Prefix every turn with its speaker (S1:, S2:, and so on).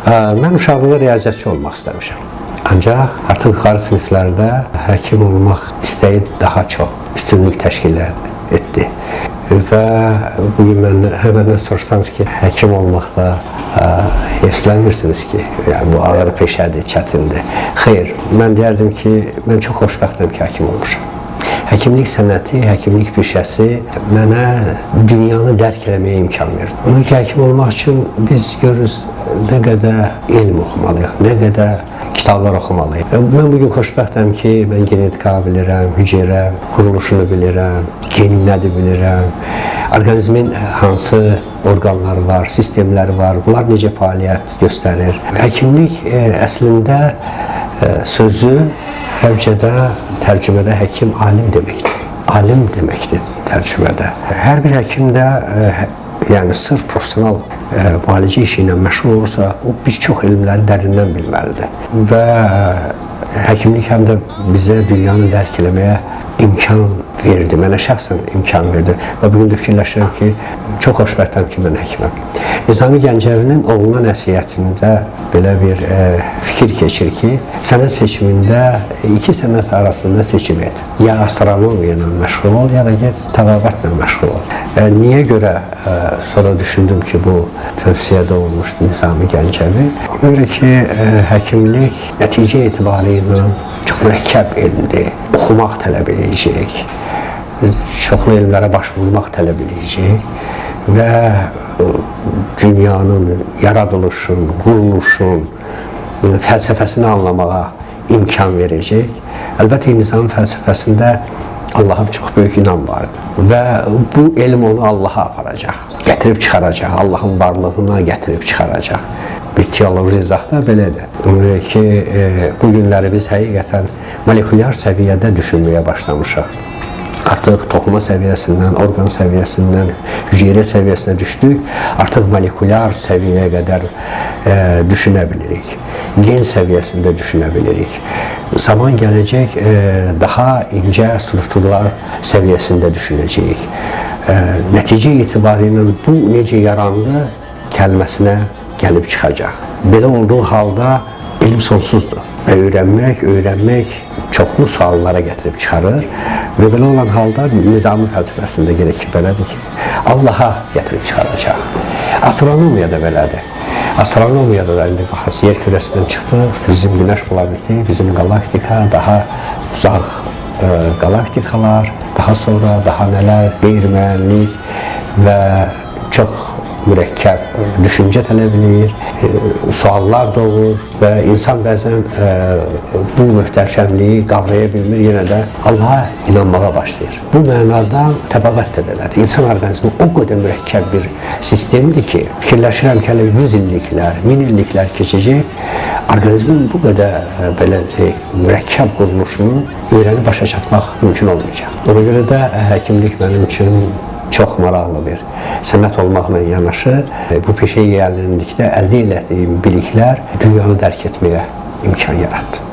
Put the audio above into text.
S1: Mən uşaqlıqda riyaziyyatçı olmaq istəmişəm. Ancaq artıq yuxarı siniflərdə həkim olmaq istəyi daha çox üstünlük təşkil etdi. Və bugün məndən soruşsanız ki, həkim olmaqda hevslənmirsiniz ki, yəni bu ağır peşədir, çətindir. Xeyr, mən deyərdim ki, mən çox xoşbəxtəm ki, həkim olmuşam. Həkimlik sənəti, həkimlik peşəsi mənə dünyanı dərk eləməyə imkan verdi. Onun ki, həkim olmaq üçün biz görürüz nə qədər elm oxumalıyıq, nə qədər kitablar oxumalıyıq. Mən bugün xoşbəxtəm ki, mən genetika bilirəm, hüceyrə quruluşunu bilirəm, gen nədir bilirəm, orqanizmin hansı orqanları var, sistemləri var, bunlar necə fəaliyyət göstərir. Həkimlik əslində sözü ərəbcədə, tərcümədə həkim alim deməkdir. Alim deməkdir tərcümədə. Hər bir həkim də yəni sırf profesional müalicə işi ilə məşğul olursa, o bir çox elmləri dərindən bilməlidir. Və həkimlik həm də bizə dünyanı dərk eləməyə imkan verdi, mənə şəxsən imkan verdi. Və bugün də fikirləşirəm ki, çox xoşbəxtəm ki, mən həkiməm. Nizami Gəncəvinin oğluna nəsihətində belə bir fikir keçir ki, sənət seçimində iki sənət arasında seçim et. Ya astronomiya ilə məşğul ol, ya da get təbabətlə məşğul ol. Niyə görə sonra düşündüm ki, bu tövsiyədə olmuşdu Nizami Gəncəvi? Ona görə ki, həkimlik nəticə etibarıyla çox mürəkkəb elmdir. Oxumaq tələb edəcək, çoxlu elmlərə baş vurmaq tələb edəcək və dünyanın yaradılışın, quruluşun, fəlsəfəsini anlamağa imkan verəcək. Əlbəttə, Nizami fəlsəfəsində Allaha çox böyük inam vardır və bu elm onu Allaha aparacaq, gətirib çıxaracaq, Allahın varlığına gətirib çıxaracaq. Bir teoloji izahda belədir. Ona ki, bu günləri biz həqiqətən molekulyar səviyyədə düşünməyə başlamışıq. Artıq toxuma səviyyəsindən, orqan səviyyəsindən, hüceyrə səviyyəsinə düşdük. Artıq molekulyar səviyyəyə qədər düşünə bilirik. Gen səviyyəsində düşünə bilirik. Zaman gələcək, daha incə strukturlar səviyyəsində düşünəcəyik. Nəticə etibarilə bu necə yarandı kəlməsinə gəlib çıxacaq. Belə olduğu halda elm sonsuzdur və öyrənmək çoxlu suallara gətirib çıxarır və belə olan halda Nizami fəlsəfəsində gerək ki, belədir ki, Allaha gətirib çıxaracaq. Astronomiya da belədir. Astronomiyada da indi baxırız, yer kürəsindən çıxdıq, bizim Günəş planeti, bizim galaktika, daha uzaq galaktikalar, daha sonra daha nələr, qeyri-müəyyənlik və çox mürəkkəb düşüncə tələb edir, suallar doğur və insan bəzən bu möhtəşəmliyi qavraya bilmir, yenə də Allaha inanmağa başlayır. Bu mənada təbabət də belədir. İnsan orqanizmi o qədər mürəkkəb bir sistemdir ki, fikirləşirəm ki, hələ 100 illiklər, 1000 illiklər keçəcək, orqanizmin bu qədər belə mürəkkəb quruluşunu öyrənib başa çatmaq mümkün olmayacaq. Ona görə də həkimlik mənim üçün çox maraqlı bir sənət olmaqla yanaşı, bu peşəyə yiyələndikdə əldə etdiyim biliklər dünyanı dərk etməyə imkan yaratdı.